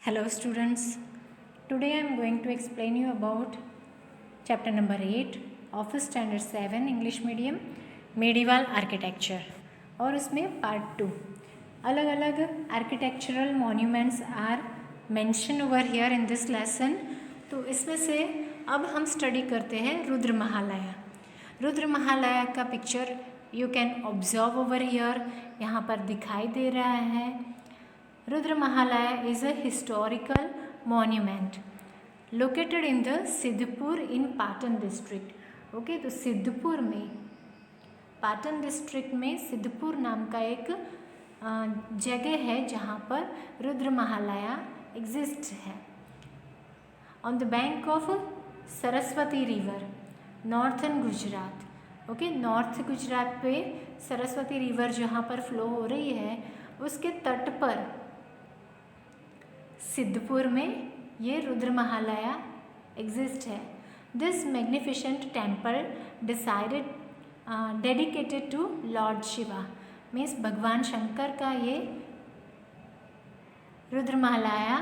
Hello students, today I am going to explain you about chapter number 8 of standard 7 English medium medieval architecture और उसमें part 2 अलग अलग architectural monuments are mentioned over here in this lesson। तो इसमें से अब हम study करते हैं रुद्र महालया। रुद्र महालया का picture you can observe over here, यहाँ पर दिखाई दे रहा है। Rudra Mahalaya is a historical monument located in the Siddhpur in Patan district। Okay, तो सिद्धपुर में, पाटन डिस्ट्रिक्ट में सिद्धपुर नाम का एक जगह है जहाँ पर रुद्र महालया एग्जिस्ट है। On the bank of Saraswati river, northern Gujarat. Okay, north Gujarat पे सरस्वती रिवर जहाँ पर फ्लो हो रही है उसके तट पर सिद्धपुर में ये रुद्र महालया एग्जिस्ट है। This magnificent temple decided dedicated to lord Shiva, means भगवान शंकर का ये रुद्र महालया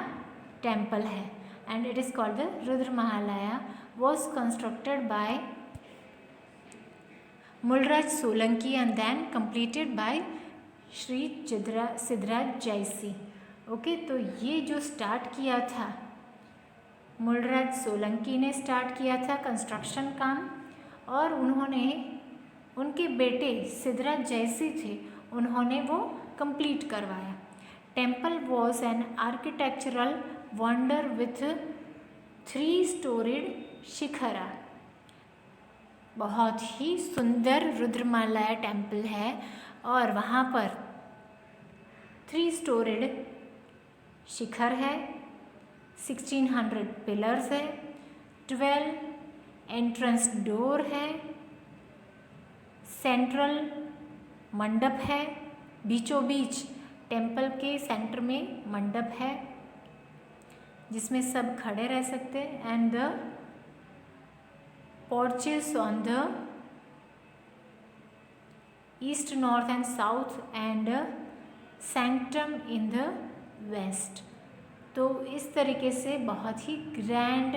टेम्पल है and it is called the Rudra Mahalaya. Was constructed by Mulraj Solanki and then completed by Shri Siddhraj Jaisi. Okay, तो ये जो स्टार्ट किया था मूलराज सोलंकी ने स्टार्ट किया था कंस्ट्रक्शन काम, और उन्होंने, उनके बेटे सिद्धराज जयसी थे, उन्होंने वो कंप्लीट करवाया। Temple was an architectural wonder with 3 storeyed shikhara. बहुत ही सुंदर रुद्रमालया टेम्पल है और वहाँ पर 3 स्टोरीड शिखर है, 1600 पिलर्स है, 12 एंट्रेंस डोर है, सेंट्रल मंडप है, बीचों बीच टेम्पल के सेंटर में मंडप है जिसमें सब खड़े रह सकते हैं, and the porches on the east, north and south and sanctum in the west। तो इस तरीके से बहुत ही grand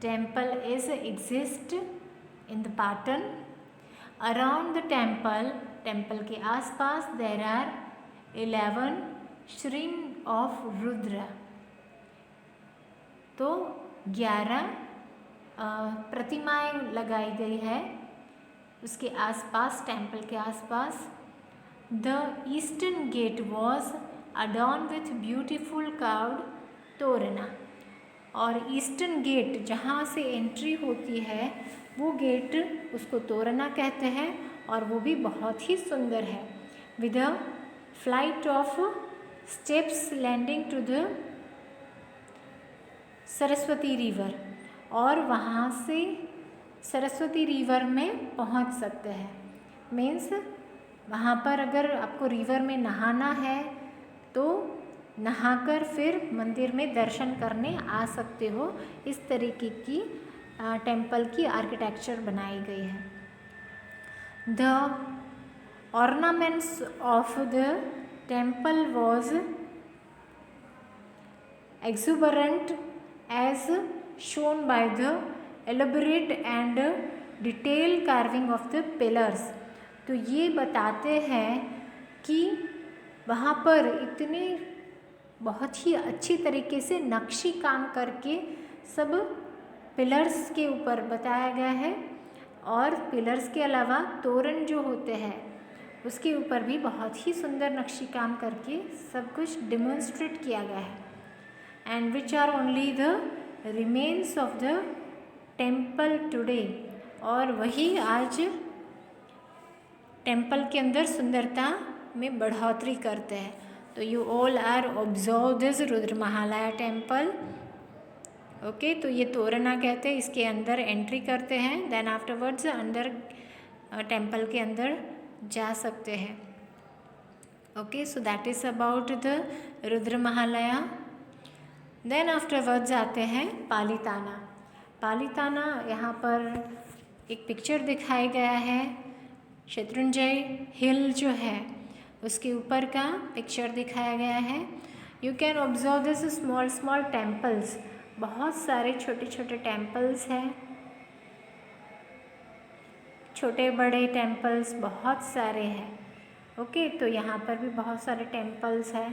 temple is exist in the Patan. Around the temple, temple के आसपास there are 11 shringa of Rudra. तो 11 प्रतिमाएं लगाई गई है उसके आसपास, टेम्पल के आसपास। The eastern gate was adorn with beautiful carved torana, और ईस्टर्न गेट जहाँ से एंट्री होती है वो गेट उसको तोरणा कहते हैं, और वो भी बहुत ही सुंदर है। With a flight of steps landing to the Saraswati river, और वहाँ से सरस्वती रिवर में पहुँच सकते हैं। मीन्स वहाँ पर अगर आपको रिवर में नहाना है तो नहाकर फिर मंदिर में दर्शन करने आ सकते हो। इस तरीके की टेम्पल की आर्किटेक्चर बनाई गई है। The ornaments of the temple was exuberant as shown by the elaborate and detailed carving of the pillars। तो ये बताते हैं कि वहाँ पर इतने बहुत ही अच्छी तरीके से नक्शी काम करके सब पिलर्स के ऊपर बताया गया है, और पिलर्स के अलावा तोरण जो होते हैं उसके ऊपर भी बहुत ही सुंदर नक्शी काम करके सब कुछ डेमोन्स्ट्रेट किया गया है। and which are only the remains of the temple today। और वही आज टेम्पल के अंदर सुंदरता में बढ़ोतरी करते हैं। तो you all are observe this Rudra Mahalaya temple. Okay, तो ये तोरणा कहते हैं, इसके अंदर एंट्री करते हैं, देन आफ्टरवर्ड्स अंदर टेम्पल के अंदर जा सकते हैं। Okay, so that is about the Rudra Mahalaya. Then afterwards आते हैं पालीताना। पालीताना, यहाँ पर एक पिक्चर दिखाया गया है, शत्रुंजय हिल जो है उसके ऊपर का पिक्चर दिखाया गया है। You can observe this small temples. बहुत सारे छोटे छोटे टेम्पल्स हैं, छोटे बड़े टेम्पल्स बहुत सारे हैं. ओके, तो यहाँ पर भी बहुत सारे टेम्पल्स हैं.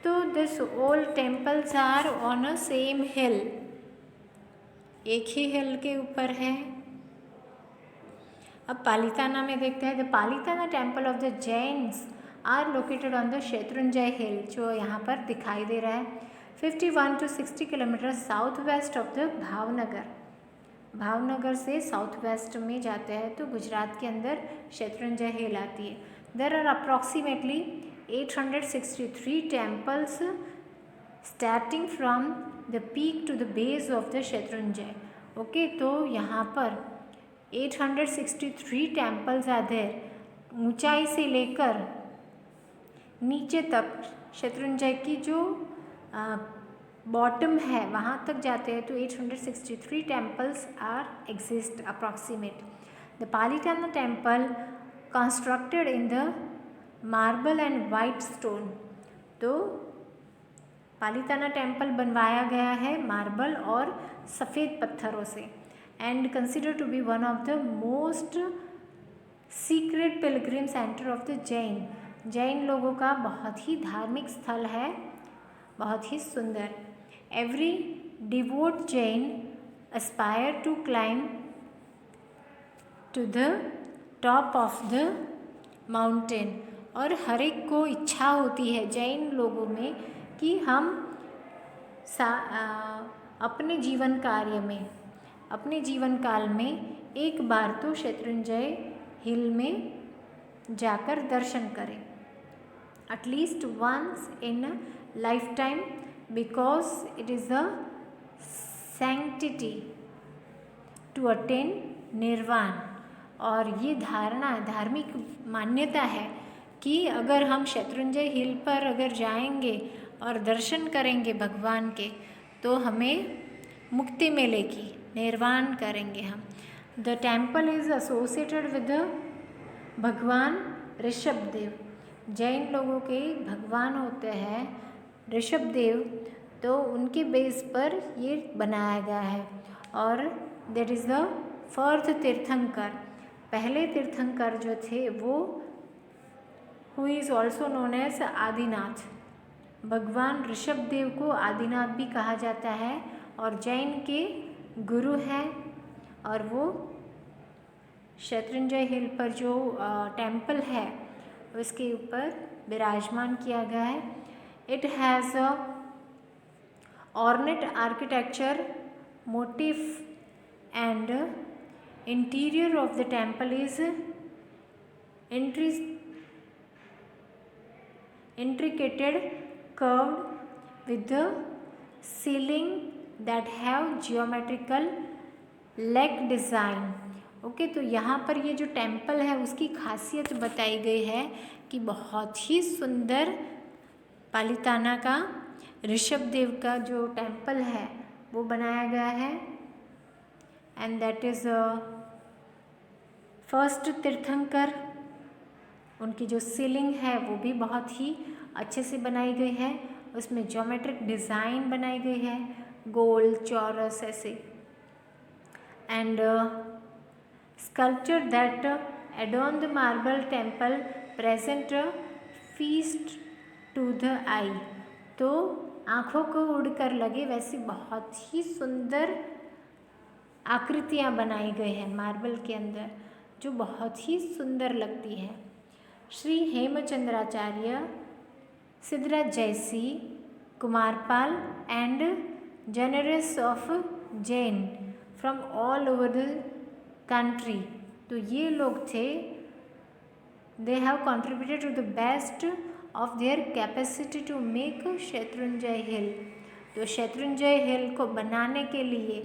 तो this all temples are on a same hill, एक ही हिल के ऊपर है. अब पालिताना में देखते हैं. The Palitana temple of the Jains are located on the Shatrunjay hill, जो यहाँ पर दिखाई दे रहा है. 51 to 60 kilometre south west of the Bhavnagar. Bhavnagar से साउथ वेस्ट में जाते हैं तो गुजरात के अंदर शत्रुंजय हिल आती है. There are approximately 863 temples starting from the peak to the base of the Shatrunjaya. Okay, तो यहाँ पर 863 टेम्पल्स आर देयर. ऊंचाई से लेकर नीचे तक शत्रुंजय की जो बॉटम है वहाँ तक जाते हैं तो 863 temples are exist approximate. The Palitana temple constructed in the marble and white stone. तो पालिताना टेम्पल बनवाया गया है मार्बल और सफ़ेद पत्थरों से. And consider to be one of the most secret pilgrim center of the Jain. Jain लोगों का बहुत ही धार्मिक स्थल है, बहुत ही सुंदर. Every devote Jain aspire to climb to the top of the mountain. और हर एक को इच्छा होती है जैन लोगों में कि हम अपने जीवन कार्य में, अपने जीवन काल में एक बार तो शत्रुंजय हिल में जाकर दर्शन करें, at least once in lifetime, because it is a sanctity to attain nirvana. और ये धारणा, धार्मिक मान्यता है कि अगर हम शत्रुंजय हिल पर अगर जाएंगे और दर्शन करेंगे भगवान के तो हमें मुक्ति मिलेगी, निर्वाण करेंगे हम. The temple is associated with भगवान ऋषभदेव. जैन लोगों के भगवान होते हैं ऋषभदेव, तो उनके बेस पर ये बनाया गया है. और दैट इज़ द फोर्थ तीर्थंकर. पहले तीर्थंकर जो थे वो who is also known as Adinath. भगवान ऋषभदेव को आदिनाथ भी कहा जाता है और जैन के गुरु हैं. और वो शत्रुंजय हिल पर जो टेम्पल है उसके ऊपर विराजमान किया गया है. It has a ornate architecture motif and interior of the temple is intricate curved with the ceiling that have geometrical leg design. Okay, तो यहाँ पर ये जो टेम्पल है उसकी खासियत बताई गई है कि बहुत ही सुंदर पालिताना का ऋषभदेव का जो टेम्पल है वो बनाया गया है. एंड दैट इज़ फर्स्ट तीर्थंकर. उनकी जो सीलिंग है वो भी बहुत ही अच्छे से बनाई गई है. उसमें ज्योमेट्रिक डिज़ाइन बनाई गई है, गोल चौरस ऐसे. And sculpture that adorn the marble temple present a feast to the eye. तो आँखों को उड़कर लगे वैसी बहुत ही सुंदर आकृतियाँ बनाई गई हैं मार्बल के अंदर, जो बहुत ही सुंदर लगती है. Shri Hemchandracharya, Siddharaj Jaysi, Kumarpal and generous of Jain from all over the country. तो ये लोग थे, they have contributed to the best of their capacity to make Shatrunjay hill. तो शत्रुंजय हिल को बनाने के लिए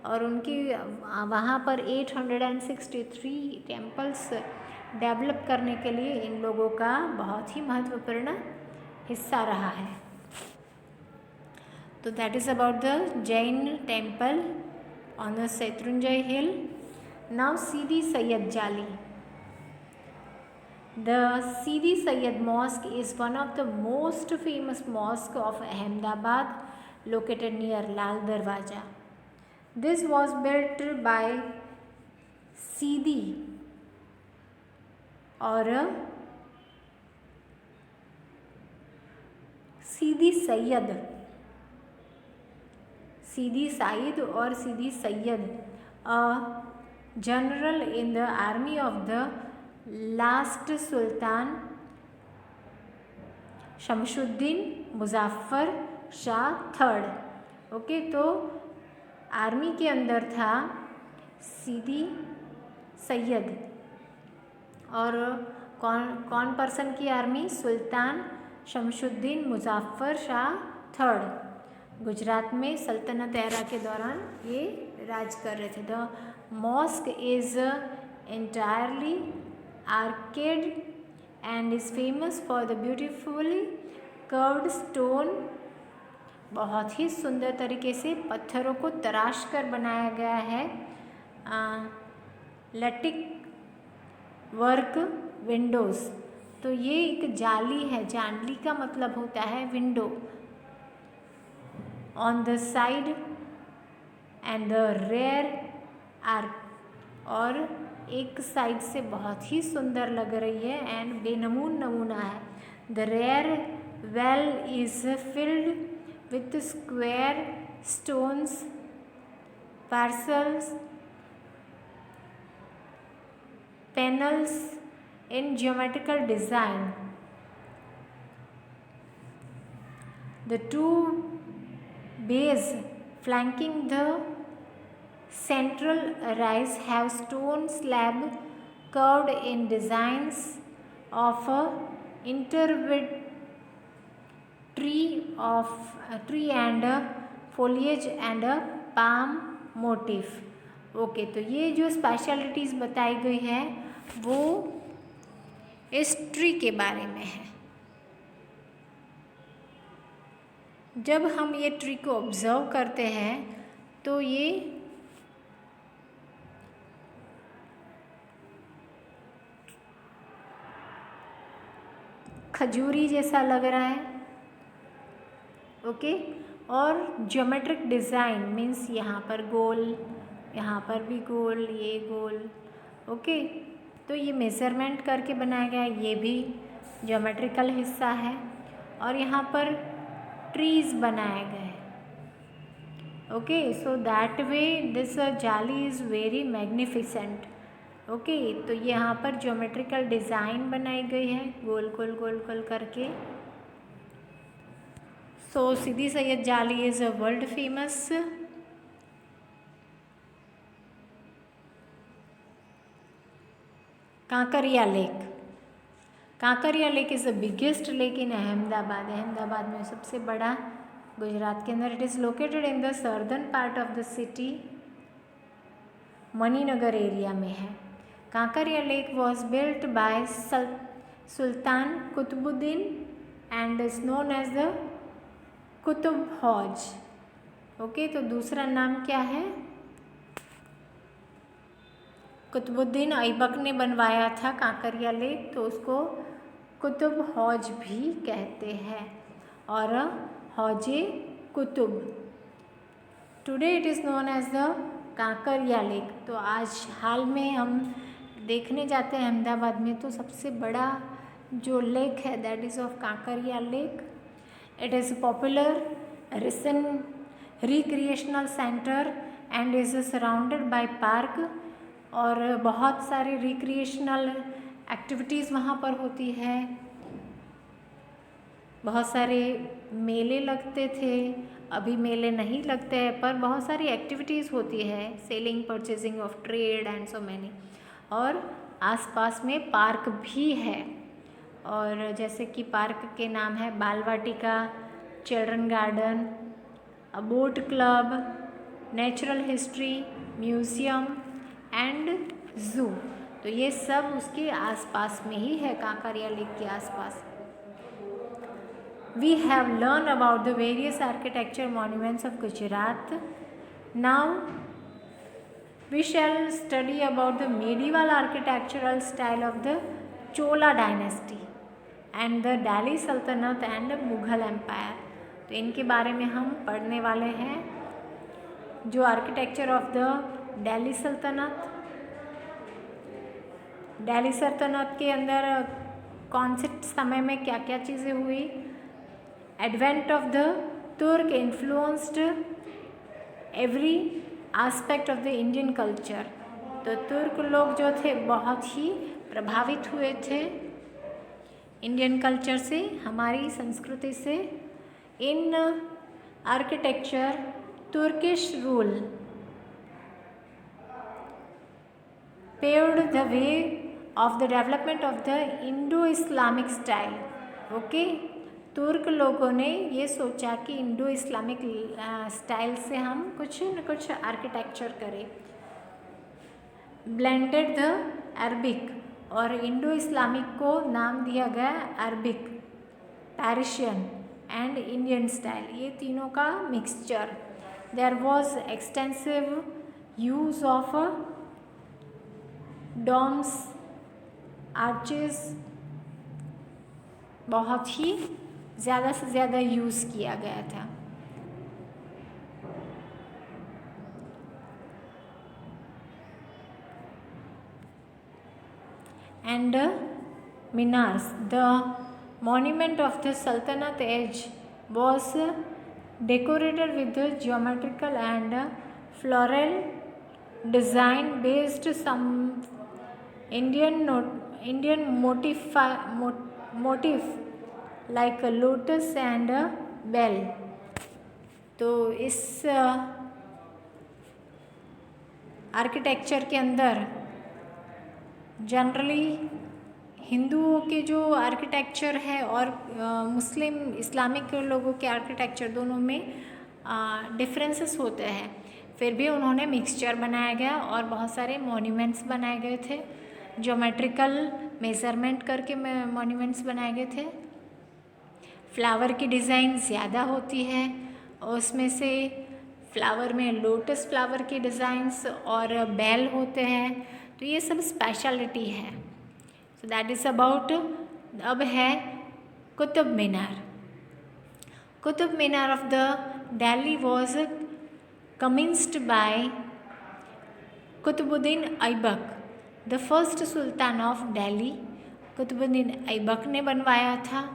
और उनकी वहाँ पर 863 टेम्पल्स डेवलप करने के लिए इन लोगों का बहुत ही महत्वपूर्ण हिस्सा रहा है. तो that is about the Jain temple on the Shatrunjay hill. Now Sidi Saiyyed Jali. The Sidi Sayyid Mosque is one of the most famous mosques of Ahmedabad, located near Lal Darwaja. This was built by Sidi और सीदी सैयद, सीदी साइद और Sidi Saiyyed, a general in the army of the last sultan Shamsuddin Muzaffar Shah third. Okay, तो army के अंदर था सीदी सैयद और कौन person की army? सुल्तान शमशुद्दीन मुजफ्फर शाह थर्ड। गुजरात में सल्तनत एरा के दौरान ये राज कर रहे थे। The mosque is entirely arcade and is famous for the beautifully curved stone. बहुत ही सुंदर तरीके से पत्थरों को तराश कर बनाया गया है। लटिक वर्क विंडोज़, तो ये एक जाली है, जाली का मतलब होता है window. On the side and the rear arch, और एक साइड से बहुत ही सुंदर लग रही है एंड बेनमून नमूना है। The rear wall is filled with square stones parcels panels in geometrical design. The two bays flanking the central rise have stone slab curved in designs of interweaved tree and foliage and a palm motif. Okay, तो ये जो specialities बताई गई है वो इस tree के बारे में है। जब हम ये ट्री को ऑब्जर्व करते हैं तो ये खजूरी जैसा लग रहा है। ओके, और ज्योमेट्रिक डिज़ाइन मीन्स यहाँ पर गोल, यहाँ पर भी गोल, ये गोल। ओके, तो ये मेज़रमेंट करके बनाया गया है, ये भी ज्योमेट्रिकल हिस्सा है। और यहाँ पर ट्रीज़ बनाए गए हैं। Okay, so that way this जाली इज़ वेरी मैग्निफिसेंट। ओके, तो यहाँ पर ज्योमेट्रिकल डिज़ाइन बनाई गई है गोल गोल गोल गोल करके। सो Sidi Saiyyed Jali is a world famous. Kankaria lake, Kankaria lake is the biggest lake in Ahmedabad. Ahmedabad में सबसे बड़ा गुजरात के अंदर। It is located in the southern part of the city, Maninagar area में है। Kankaria lake was built by Sultan Qutbuddin and is known as the Qutub Hauz. Okay, तो दूसरा नाम क्या है? कुतुबुद्दीन ऐबक ने बनवाया था कांकरिया लेक, तो उसको कुतुब हौज भी कहते हैं और Hauz-e Qutub. Today it is known as the Kankaria lake. तो आज हाल में हम देखने जाते हैं अहमदाबाद में, तो सबसे बड़ा जो लेक है that is of Kankaria lake. It is popular recreational center and is surrounded by park, और बहुत सारे रिक्रिएशनल एक्टिविटीज़ वहाँ पर होती है। बहुत सारे मेले लगते थे, अभी मेले नहीं लगते हैं, पर बहुत सारी एक्टिविटीज़ होती है, selling purchasing of trade and so many. और आसपास में पार्क भी है, और जैसे कि पार्क के नाम है Bal Vatika, children garden, a boat club, natural history museum and zoo. तो ये सब उसके आसपास में ही है, कांकरिया लेक के आसपास। We have learned about the various architecture monuments of Gujarat. Now we shall study about the medieval architectural style of the Chola dynasty and the Delhi सल्तनत एंड मुगल एम्पायर। तो इनके बारे में हम पढ़ने वाले हैं। जो आर्किटेक्चर ऑफ द दिल्ली सल्तनत के अंदर कौन से समय में क्या क्या चीज़ें हुई। एडवेंट ऑफ द तुर्क influenced every aspect of the Indian culture. तो तुर्क लोग जो थे बहुत ही प्रभावित हुए थे इंडियन कल्चर से, हमारी संस्कृति से। इन architecture Turkish rule paved the way of the development of the Indo-Islamic style. Okay, तुर्क लोगों ने ये सोचा कि इंडो इस्लामिक स्टाइल से हम कुछ न कुछ आर्किटेक्चर करें। ब्लेंडेड द अरबिक, और इंडो इस्लामिक को नाम दिया गया Arabic, Persian and Indian style, ये तीनों का mixture. There was extensive use of domes, arches, बहुत ही ज़्यादा से ज़्यादा यूज़ किया गया था। And minarets, the monument of the Sultanate age was decorated with geometrical and floral design based some Indian motif like a lotus and a bell। तो इस आर्किटेक्चर के अंदर जनरली हिंदुओं के जो आर्किटेक्चर है और मुस्लिम इस्लामिक लोगों के आर्किटेक्चर दोनों में डिफरेंसेस होते हैं, फिर भी उन्होंने मिक्सचर बनाया गया और बहुत सारे मॉन्यूमेंट्स बनाए गए थे। ज्योमेट्रिकल मेज़रमेंट करके मॉन्यूमेंट्स बनाए गए थे। फ्लावर की डिज़ाइन ज़्यादा होती है, उसमें से फ्लावर में लोटस फ्लावर की डिज़ाइंस और बेल होते हैं, तो ये सब स्पेशलिटी है। So that is about. अब है Qutub Minar. Qutub Minar of the Delhi was commenced by Qutubuddin Aibak, the first sultan of Delhi. Qutubuddin Aibak ने बनवाया था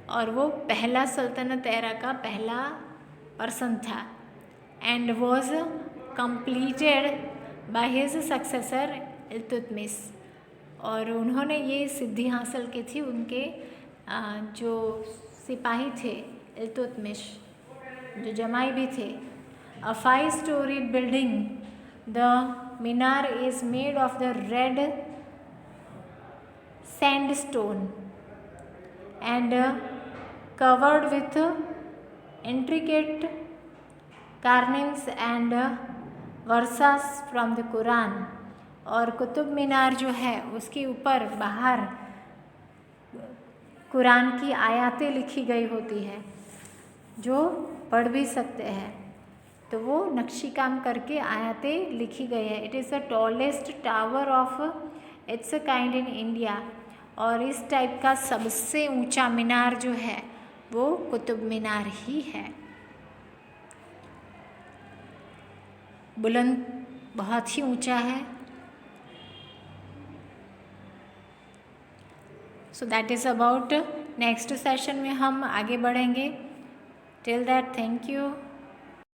और वो पहला सल्तनत एरा का पहला पर्सन था। And was completed by his successor Iltutmish, और उन्होंने ये सिद्धि हासिल की थी उनके जो सिपाही थे इल्तुतमिश, जो जमाई भी थे। अ 5-storied building, the Minar is made of the red sandstone and covered with intricate carvings and verses from the Quran। और कुतुब मीनार जो है उसके ऊपर बाहर कुरान की आयतें लिखी गई होती है, जो पढ़ भी सकते हैं, तो वो नक्शी काम करके आयतें लिखी गई है। It is the tallest tower of its kind in India, और इस टाइप का सबसे ऊंचा मीनार जो है वो कुतुब मीनार ही है। बुलंद, बहुत ही ऊंचा है। So that is about. Next session में हम आगे बढ़ेंगे। Till that, thank you.